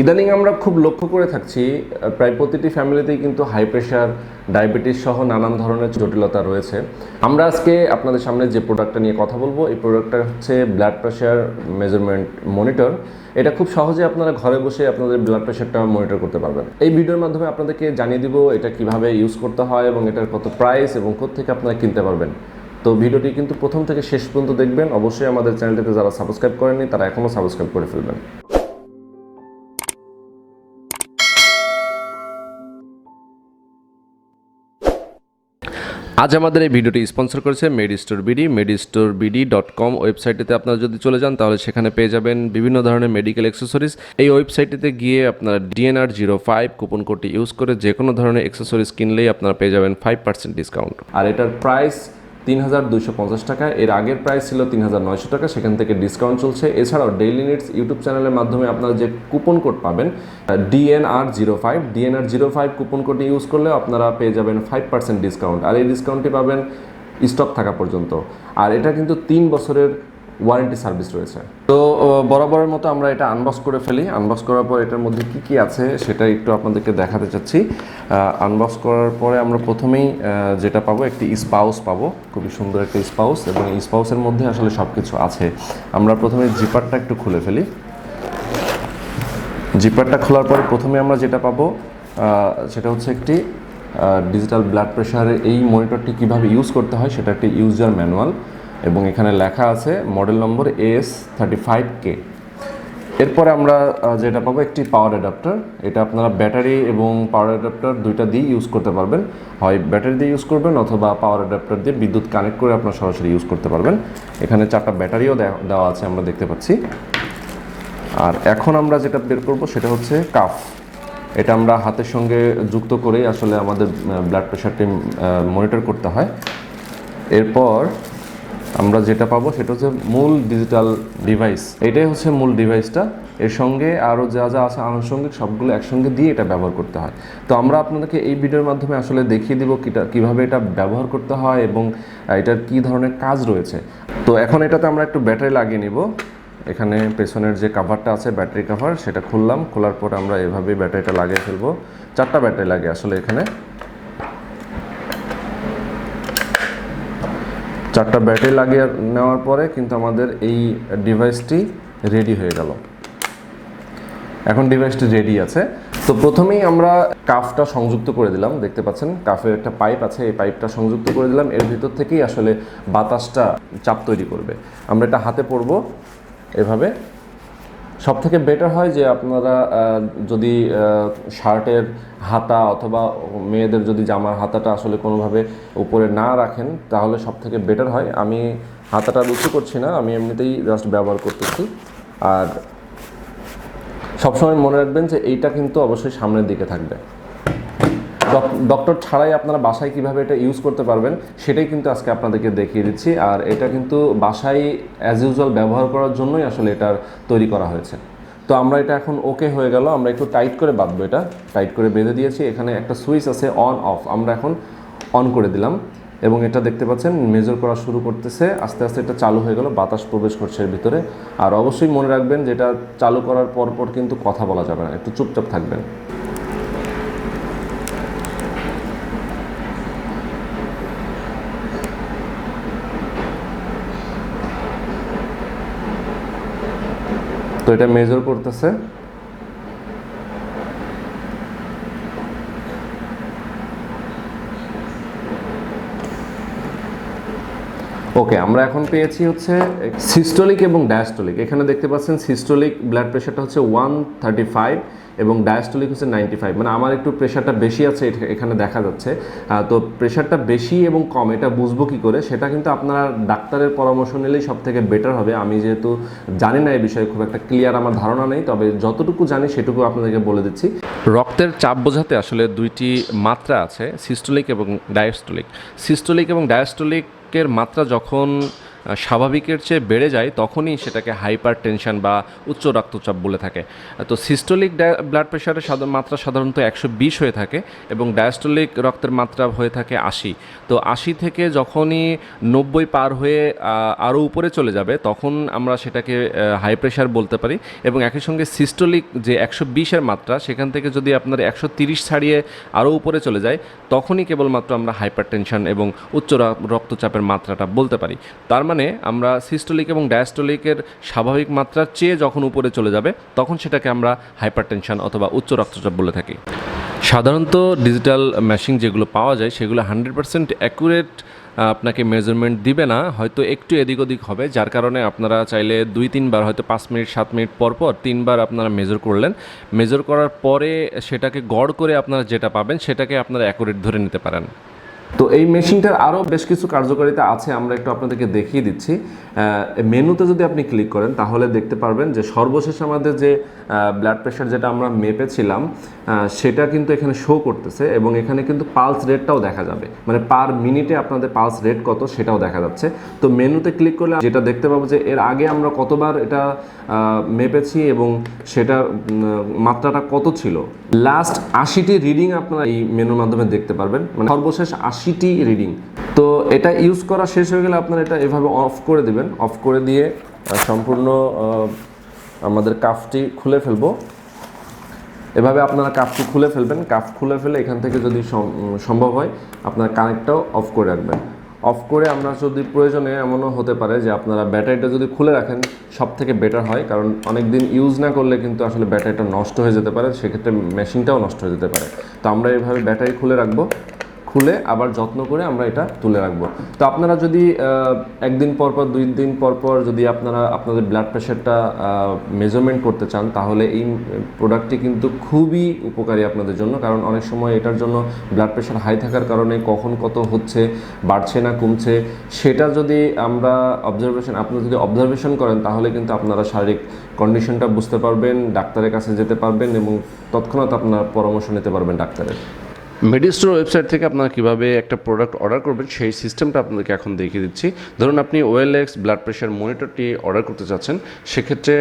ইদানিং আমরা খুব লক্ষ্য করে থাকছি প্রায় প্রতিটি ফ্যামিলিতেই কিন্তু হাই প্রেশার, ডায়াবেটিস সহ নানান ধরনের জটিলতা রয়েছে। আমরা আজকে আপনাদের সামনে যে প্রোডাক্টটা নিয়ে কথা বলবো, এই প্রোডাক্টটা হচ্ছে ব্লাড প্রেশার মেজারমেন্ট মনিটর। এটা খুব সহজে আপনারা ঘরে বসে আপনাদের ব্লাড প্রেশারটা মনিটর করতে পারবেন। এই ভিডিওর মাধ্যমে আপনাদেরকে জানিয়ে দিব এটা কিভাবে ইউজ করতে হয় এবং এটার কত প্রাইস এবং কোত্থেকে আপনারা কিনতে পারবেন। তো ভিডিওটি কিন্তু প্রথম থেকে শেষ পর্যন্ত দেখবেন। অবশ্যই আমাদের চ্যানেলটিতে যারা সাবস্ক্রাইব করেননি তারা এখনও সাবস্ক্রাইব করে ফেলবেন। আজ আমাদের এই ভিডিওটি স্পন্সর করেছে মেডিস্টোর বিডি। medistorebd.com ওয়েবসাইটটিতে আপনারা যদি চলে যান তাহলে সেখানে পেয়ে যাবেন বিভিন্ন ধরনের মেডিকেল অ্যাক্সেসরিজ। এই ওয়েবসাইটটিতে গিয়ে আপনারা DNR05 কুপন কোডটি ইউজ করে যে কোনো ধরনের অ্যাক্সেসরিজ কিনলেই আপনারা পেয়ে যাবেন 5% ডিসকাউন্ট। আর এটার প্রাইস ৩,২৫০ টাকা। এর আগের প্রাইস ছিল ৩,৯০০ টাকা, সেখান থেকে ডিসকাউন্ট চলছে। এছাড়াও ডেইলি নিডস ইউটিউব চ্যানেলের মাধ্যমে আপনারা যে কুপন কোড পাবেন DNR05 কুপন কোডটি ইউজ করলে আপনারা পেয়ে যাবেন 5% ডিসকাউন্ট। আর এই ডিসকাউন্টটি পাবেন স্টক থাকা পর্যন্ত। আর এটা কিন্তু 3 বছরের ওয়ারেন্টি সার্ভিস রয়েছে। তো বরাবরের মতো আমরা এটা আনবক্স করে ফেলি। আনবক্স করার পর এটার মধ্যে কি আছে সেটা একটু আপনাদেরকে দেখাতে চাচ্ছি। আনবক্স করার পরে আমরা প্রথমেই যেটা পাবো, একটি স্পাউস পাবো, খুবই সুন্দর একটা স্পাউস, এবং এই স্পাউসের মধ্যে আসলে সব কিছু আছে। আমরা প্রথমে জিপারটা একটু খুলে ফেলি। জিপারটা খোলার পরে প্রথমে আমরা যেটা পাবো সেটা হচ্ছে একটি ডিজিটাল ব্লাড প্রেশারের এই মনিটরটি কীভাবে ইউজ করতে হয় সেটা একটি ইউজার ম্যানুয়াল, এবং এখানে লেখা আছে মডেল নম্বর AS35K। এরপরে আমরা যেটা পাবো একটি পাওয়ার অ্যাডাপ্টার। এটা আপনারা ব্যাটারি এবং পাওয়ার অ্যাডাপ্টার দুইটা দিয়ে ইউজ করতে পারবেন। হয় ব্যাটারি দিয়ে ইউজ করবেন অথবা পাওয়ার অ্যাডাপ্টার দিয়ে বিদ্যুৎ কানেক্ট করে আপনারা সরাসরি ইউজ করতে পারবেন। এখানে 4টা ব্যাটারিও দেওয়া আছে, আমরা দেখতে পাচ্ছি। আর এখন আমরা যেটা বের করব সেটা হচ্ছে কাফ। এটা আমরা হাতের সঙ্গে যুক্ত করেই আসলে আমাদের ব্লাড প্রেশারটি মনিটর করতে হয়। এরপর আমরা যেটা পাবো সেটা হচ্ছে মূল ডিজিটাল ডিভাইস। এটাই হচ্ছে মূল ডিভাইসটা। এর সঙ্গে আরও যা আছে আনুষঙ্গিক সবগুলো একসঙ্গে দিয়ে এটা ব্যবহার করতে হয়। তো আমরা আপনাদেরকে এই ভিডিওর মাধ্যমে আসলে দেখিয়ে দিব কীভাবে এটা ব্যবহার করতে হয় এবং এটার কী ধরনের কাজ রয়েছে। তো এখন এটাতে আমরা একটু ব্যাটারি লাগিয়ে নিব। এখানে পেছনের যে কাভারটা আছে, ব্যাটারি কাভার, সেটা খুললাম। খোলার পর আমরা এভাবে ব্যাটারিটা লাগিয়ে ফেলবো। 4টা ব্যাটারি লাগে আসলে এখানে। 4টা ব্যাটারি লাগিয়ে নেওয়ার পরে কিন্তু আমাদের এই ডিভাইসটি রেডি হয়ে গেল। এখন ডিভাইসটি রেডি আছে। তো প্রথমেই আমরা কাফটা সংযুক্ত করে দিলাম। দেখতে পাচ্ছেন কাফের একটা পাইপ আছে, এই পাইপটা সংযুক্ত করে দিলাম। এর ভিতর থেকেই আসলে বাতাসটা চাপ তৈরি করবে। আমরা এটা হাতে পরব এভাবে। সব থেকে বেটার হয় যে আপনারা যদি শার্টের হাতা অথবা মেয়েদের যদি জামার হাতাটা আসলে কোনোভাবে উপরে না রাখেন তাহলে সব থেকে বেটার হয়। আমি হাতাটা উঁচু করছি না, আমি এমনিতেই জাস্ট ব্যবহার করতেছি। আর সবসময় মনে রাখবেন যে এইটা কিন্তু অবশ্যই সামনের দিকে থাকবে। ডক্টর ছাড়াই আপনারা বাসায় কিভাবে এটা ইউজ করতে পারবেন সেটাই কিন্তু আজকে আপনাদেরকে দেখিয়ে দিচ্ছি। আর এটা কিন্তু বাসায় অ্যাজ ইউজুয়াল ব্যবহার করার জন্যই আসলে এটার তৈরি করা হয়েছে। তো আমরা এটা এখন ওকে হয়ে গেল। আমরা একটু টাইট করে বাঁধবো। এটা টাইট করে বেঁধে দিয়েছি। এখানে একটা সুইচ আছে অন অফ, আমরা এখন অন করে দিলাম এবং এটা দেখতে পাচ্ছেন মেজার করা শুরু করতেছে। আস্তে আস্তে এটা চালু হয়ে গেল, বাতাস প্রবেশ করছে এর ভিতরে। আর অবশ্যই মনে রাখবেন যে এটা চালু করার পর কিন্তু কথা বলা যাবে না, একটু চুপচাপ থাকবেন। তো এটা মেজার করতেছে। ওকে, আমরা এখন পেয়েছি হচ্ছে সিস্টোলিক এবং ডায়াস্টোলিক। এখানে দেখতে পাচ্ছেন সিস্টোলিক ব্লাড প্রেশারটা হচ্ছে 135 এবং ডায়াস্টোলিক হচ্ছে 95। মানে আমার একটু প্রেশারটা বেশি আছে এখানে দেখা যাচ্ছে। তো প্রেশারটা বেশি এবং কম এটা বুঝবো কী করে, সেটা কিন্তু আপনারা ডাক্তারের পরামর্শ নিলেই সব থেকে বেটার হবে। আমি যেহেতু জানি না এই বিষয়ে, খুব একটা ক্লিয়ার আমার ধারণা নেই, তবে যতটুকু জানি সেটুকু আপনাদেরকে বলে দিচ্ছি। রক্তের চাপ বোঝাতে আসলে দুইটি মাত্রা আছে, সিস্টোলিক এবং ডায়াস্টোলিক। সিস্টোলিক এবং ডায়াস্টোলিকের মাত্রা যখন স্বাভাবিকের চেয়ে বেড়ে যায় তখনই সেটাকে হাইপার টেনশন বা উচ্চ রক্তচাপ বলে থাকে। তো সিস্টোলিক ব্লাড প্রেশারের মাত্রা সাধারণত 120 হয়ে থাকে এবং ডায়াস্টোলিক রক্তের মাত্রা হয়ে থাকে 80। তো 80 থেকে যখনই 90 পার হয়ে আরও উপরে চলে যাবে তখন আমরা সেটাকে হাই প্রেশার বলতে পারি। এবং একই সঙ্গে সিস্টোলিক যে 120-এর মাত্রা সেখান থেকে যদি আপনার 130 ছাড়িয়ে আরও উপরে চলে যায় তখনই কেবলমাত্র আমরা হাইপারটেনশন এবং উচ্চ রক্তচাপের মাত্রাটা বলতে পারি। তার মানে আমরা সিস্টোলিক এবং ডায়াস্টোলিকের স্বাভাবিক মাত্রার চেয়ে যখন উপরে চলে যাবে তখন সেটাকে আমরা হাইপারটেনশন অথবা উচ্চ রক্তচাপ বলে থাকি। সাধারণত ডিজিটাল মেশিন যেগুলো পাওয়া যায় সেগুলো 100% অ্যাকুরেট আপনাকে মেজারমেন্ট দিবে না, হয়তো একটু এদিক ওদিক হবে, যার কারণে আপনারা চাইলে 2-3 বার হয়তো 5 মিনিট 7 মিনিট পর 3 বার আপনারা মেজার করলেন। মেজার করার পরে সেটাকে গড় করে আপনারা যেটা পাবেন সেটাকে আপনারা অ্যাকুরেট ধরে নিতে পারেন। তো এই মেশিনটার আরও বেশ কিছু কার্যকারিতা আছে, আমরা একটু আপনাদেরকে দেখিয়ে দিচ্ছি। মেনুতে যদি আপনি ক্লিক করেন তাহলে দেখতে পারবেন যে সর্বশেষ আমাদের যে ব্লাড প্রেশার যেটা আমরা মেপেছিলাম সেটা কিন্তু এখানে শো করতেছে এবং এখানে কিন্তু পালস রেটটাও দেখা যাবে, মানে পার মিনিটে আপনাদের পালস রেট কত সেটাও দেখা যাচ্ছে। তো মেনুতে ক্লিক করলে যেটা দেখতে পাবো যে এর আগে আমরা কতবার এটা মেপেছি এবং সেটার মাত্রাটা কত ছিল। লাস্ট 80টি রিডিং আপনারা এই মেনুর মাধ্যমে দেখতে পারবেন, মানে সর্বশেষ 80টি রিডিং। তো এটা ইউজ করা শেষ হয়ে গেলে আপনারা এটা এভাবে অফ করে দিবেন। অফ করে দিয়ে সম্পূর্ণ আমাদের কাফটি খুলে ফেলবো। এভাবে আপনারা কাফটি খুলে ফেলবেন। কাফ খুলে ফেলে এখান থেকে যদি সম্ভব হয় আপনারা কানেক্টটাও অফ করে রাখবেন। অফ করে আমরা যদি প্রয়োজনে এমনও হতে পারে যে আপনারা ব্যাটারিটা যদি খুলে রাখেন সব থেকে বেটার হয়, কারণ অনেক দিন ইউজ না করলে কিন্তু আসলে ব্যাটারিটা নষ্ট হয়ে যেতে পারে, সেক্ষেত্রে মেশিনটাও নষ্ট হয়ে যেতে পারে। তো আমরা এইভাবে ব্যাটারি খুলে রাখবো, খুলে আবার যত্ন করে আমরা এটা তুলে রাখবো। তো আপনারা যদি একদিন পর 2 দিন পর যদি আপনারা আপনাদের ব্লাড প্রেশারটা মেজারমেন্ট করতে চান তাহলে এই প্রোডাক্টটি কিন্তু খুবই উপকারী আপনাদের জন্য, কারণ অনেক সময় এটার জন্য ব্লাড প্রেশার হাই থাকার কারণে কখন কত হচ্ছে, বাড়ছে না কমছে, সেটা যদি আমরা আপনারা যদি অবজারভেশন করেন তাহলে কিন্তু আপনারা শারীরিক কন্ডিশনটা বুঝতে পারবেন, ডাক্তারের কাছে যেতে পারবেন এবং তৎক্ষণাৎ আপনারা পরামর্শ নিতে পারবেন ডাক্তারের। মেডিস্টোর ওয়েবসাইট থেকে আপনারা কীভাবে একটা প্রোডাক্ট অর্ডার করবেন সেই সিস্টেমটা আপনাদেরকে এখন দেখিয়ে দিচ্ছি। ধরুন আপনি ওএলএক্স ব্লাড প্রেশার মনিটরটি অর্ডার করতে চাচ্ছেন, সেক্ষেত্রে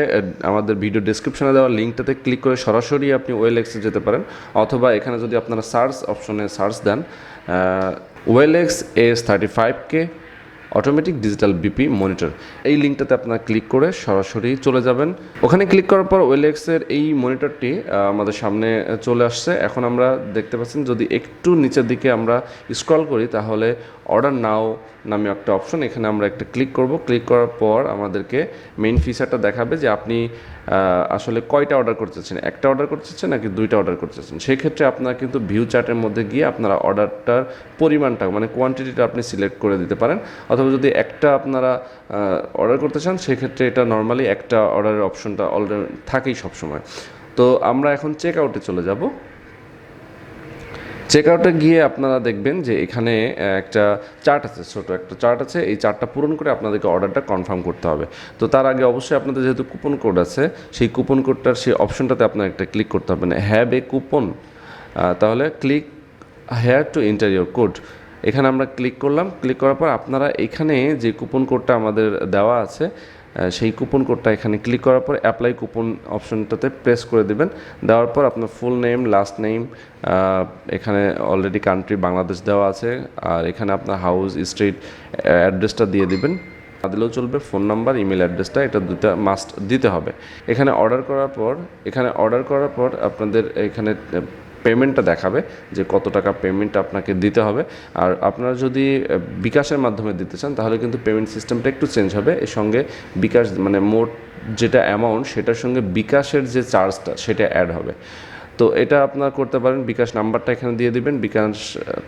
আমাদের ভিডিও ডেসক্রিপশনে দেওয়া লিঙ্কটাতে ক্লিক করে সরাসরি আপনি ওএলএক্সে যেতে পারেন, অথবা এখানে যদি আপনারা সার্চ অপশনে সার্চ দেন OLX AS35K automatic digital BP monitor, এই লিঙ্কটাতে আপনারা ক্লিক করে সরাসরি চলে যাবেন। ওখানে ক্লিক করার পর ওএলএক্সের এই মনিটরটি আমাদের সামনে চলে আসছে। এখন আমরা দেখতে পাচ্ছেন যদি একটু নিচের দিকে আমরা স্ক্রল করি তাহলে অর্ডার নাও নামে একটা অপশন, এখানে আমরা একটা ক্লিক করব। ক্লিক করার পর আমাদেরকে মেইন ফিচারটা দেখাবে যে আপনি আসলে কয়টা অর্ডার করতে চাচ্ছেন, একটা অর্ডার করতে চাচ্ছেন নাকি 2টা অর্ডার করতে চাচ্ছেন। সেই ক্ষেত্রে আপনারা কিন্তু ভিউ চার্টের মধ্যে গিয়ে আপনারা অর্ডারটার পরিমাণটা মানে কোয়ান্টিটিটা আপনি সিলেক্ট করে দিতে পারেন, অথবা যদি একটা আপনারা অর্ডার করতে চান সেক্ষেত্রে এটা নর্মালি একটা অর্ডারের অপশনটা অলরেডি থাকেই সবসময়। তো আমরা এখন চেক আউটে চলে যাব। চেক আউটে গিয়ে আপনারা দেখবেন যে এখানে একটা চার্ট আছে, ছোটো একটা চার্ট আছে, এই চার্টটা পূরণ করে আপনাদেরকে অর্ডারটা কনফার্ম করতে হবে। তো তার আগে অবশ্যই আপনাদের যেহেতু কুপন কোড আছে সেই কুপন কোডটার সেই অপশনটাতে আপনার একটা ক্লিক করতে হবে, না হ্যাভ এ কুপন, তাহলে click here to enter your code, এখানে আমরা ক্লিক করলাম। ক্লিক করার পর আপনারা এখানে যে কুপন কোডটা আমাদের দেওয়া আছে সেই কুপন কোডটা এখানে ক্লিক করার পর অ্যাপ্লাই কুপন অপশনটাতে প্রেস করে দেবেন। দেওয়ার পর আপনার ফুল নেম, লাস্ট নেম, এখানে অলরেডি কান্ট্রি বাংলাদেশ দেওয়া আছে, আর এখানে আপনার হাউস, স্ট্রিট, অ্যাড্রেসটা দিয়ে দিবেন। দিলেও চলবে, ফোন নাম্বার, ইমেল অ্যাড্রেসটা, এটা দুটো মাস্ট দিতে হবে। এখানে অর্ডার করার পর আপনাদের এখানে পেমেন্টটা দেখাবে যে কত টাকা পেমেন্ট আপনাকে দিতে হবে। আর আপনারা যদি বিকাশের মাধ্যমে দিতে চান তাহলে কিন্তু পেমেন্ট সিস্টেমটা একটু চেঞ্জ হবে। এর সঙ্গে বিকাশ মানে মোট যেটা অ্যামাউন্ট সেটার সঙ্গে বিকাশের যে চার্জটা সেটা অ্যাড হবে। তো এটা আপনারা করতে পারেন। বিকাশ নাম্বারটা এখানে দিয়ে দিবেন। বিকাশ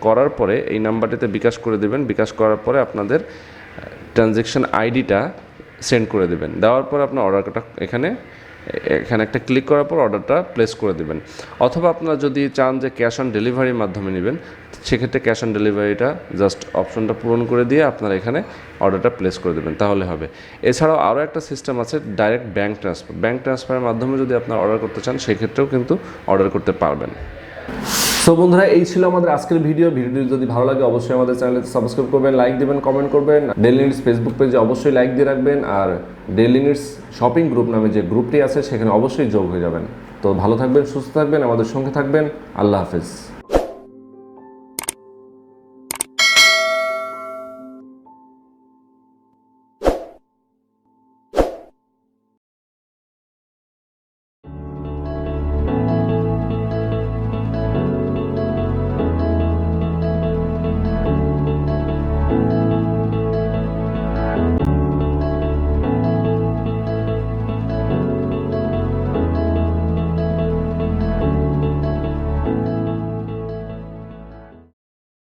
করার পরে এই নাম্বারটিতে বিকাশ করে দেবেন। বিকাশ করার পরে আপনাদের ট্রানজ্যাকশন আইডিটা সেন্ড করে দেবেন। দেওয়ার পর আপনার অর্ডারটা এখানে একটা ক্লিক করার পর অর্ডারটা প্লেস করে দেবেন। অথবা আপনারা যদি চান যে ক্যাশ অন ডেলিভারির মাধ্যমে নেবেন সেক্ষেত্রে ক্যাশ অন ডেলিভারিটা জাস্ট অপশনটা পূরণ করে দিয়ে আপনারা এখানে অর্ডারটা প্লেস করে দেবেন, তাহলে হবে। এছাড়াও আরও একটা সিস্টেম আছে ডাইরেক্ট ব্যাঙ্ক ট্রান্সফার। ব্যাঙ্ক ট্রান্সফারের মাধ্যমে যদি আপনারা অর্ডার করতে চান সেক্ষেত্রেও কিন্তু অর্ডার করতে পারবেন। সো বন্ধুরা, এই ছিল আমাদের আজকের ভিডিওটি যদি ভালো লাগে অবশ্যই আমাদের চ্যানেলে সাবস্ক্রাইব করবেন, লাইক দিবেন, কমেন্ট করবেন। ডেইলি নিডস ফেসবুক পেজে অবশ্যই লাইক দিয়ে রাখবেন, আর ডেইলি নিডস শপিং গ্রুপ নামে যে গ্রুপটি আছে সেখানে অবশ্যই যোগ হয়ে যাবেন। তো ভালো থাকবেন, সুস্থ থাকবেন, আমাদের সঙ্গে থাকবেন। আল্লাহ হাফেজ।